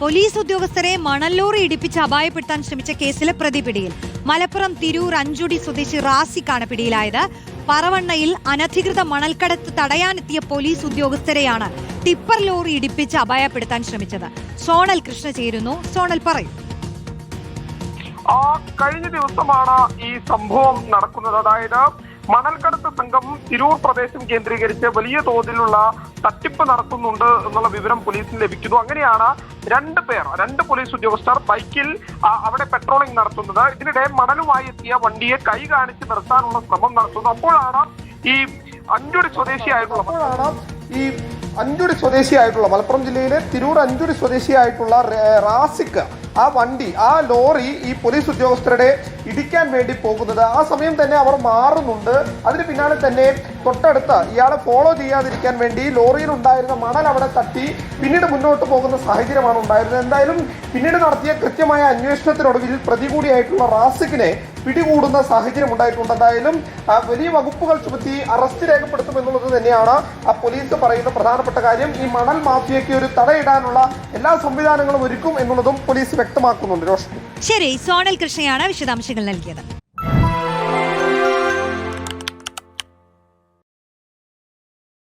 Police ഉദ്യോഗസ്ഥരെ മണൽലോറി ഇടിപ്പിച്ച് അപായപ്പെടുത്താൻ ശ്രമിച്ച കേസിലെ പ്രതി പിടിയിൽ. മലപ്പുറം തിരൂർ അഞ്ചുടി സ്വദേശി റാസിക്കാണ് പിടിയിലായത്. പറവണ്ണയിൽ അനധികൃത മണൽക്കടത്ത് തടയാനെത്തിയ പോലീസ് ഉദ്യോഗസ്ഥരെയാണ് ടിപ്പർ ലോറി ഇടിപ്പിച്ച് അപായപ്പെടുത്താൻ ശ്രമിച്ചത്. സോണൽ കൃഷ്ണ ചേരുന്നു. സോണൽ പറയൂ. കഴിഞ്ഞ ദിവസമാണ് ഈ സംഭവം നടക്കുന്നത്. അതായത് മണൽക്കടത്ത് സംഘം തിരൂർ പ്രദേശം കേന്ദ്രീകരിച്ച് വലിയ തോതിലുള്ള തട്ടിപ്പ് നടത്തുന്നുണ്ട് എന്നുള്ള വിവരം പോലീസിന് ലഭിക്കുന്നു. അങ്ങനെയാണ് രണ്ട് പോലീസ് ഉദ്യോഗസ്ഥർ ബൈക്കിൽ അവിടെ പെട്രോളിംഗ് നടത്തുന്നത്. ഇതിനിടെ മണലുമായി എത്തിയ വണ്ടിയെ കൈ കാണിച്ച് നിർത്താനുള്ള ശ്രമം നടത്തുന്നു. അപ്പോഴാണ് ഈ അഞ്ചുടി സ്വദേശിയായിട്ടുള്ള മലപ്പുറം ജില്ലയിലെ തിരൂർ അഞ്ചുടി സ്വദേശിയായിട്ടുള്ള റാസിക്ക് ആ ലോറി ഈ പോലീസ് ഉദ്യോഗസ്ഥരുടെ ഇടിക്കാൻ വേണ്ടി പോകുന്നത്. ആ സമയം തന്നെ അവർ മാറുന്നുണ്ട്. അതിന് പിന്നാലെ തന്നെ തൊട്ടടുത്ത് ഇയാളെ ഫോളോ ചെയ്യാതിരിക്കാൻ വേണ്ടി ലോറിയിൽ ഉണ്ടായിരുന്ന മണൽ അവിടെ തട്ടി പിന്നീട് മുന്നോട്ട് പോകുന്ന സാഹചര്യമാണ് ഉണ്ടായിരുന്നത്. എന്തായാലും പിന്നീട് നടത്തിയ കൃത്യമായ അന്വേഷണത്തിനൊടുവിൽ പ്രതി കൂടിയായിട്ടുള്ള റാസിക്കിനെ പിടികൂടുന്ന സാഹചര്യം ഉണ്ടായിട്ടുണ്ട്. എന്തായാലും വലിയ വകുപ്പുകൾ ചുമത്തി അറസ്റ്റ് രേഖപ്പെടുത്തുമെന്നുള്ളത് തന്നെയാണ് പോലീസ് പറയുന്ന പ്രധാനപ്പെട്ട കാര്യം. ഈ മണൽ മാഫിയയ്ക്ക് ഒരു തടയിടാനുള്ള എല്ലാ സംവിധാനങ്ങളും ഒരുക്കും എന്നുള്ളതും പോലീസ് വ്യക്തമാക്കുന്നുണ്ട്. ശരി, സോണൽ കൃഷ്ണയാണ് വിശദാംശങ്ങൾ നൽകിയത്.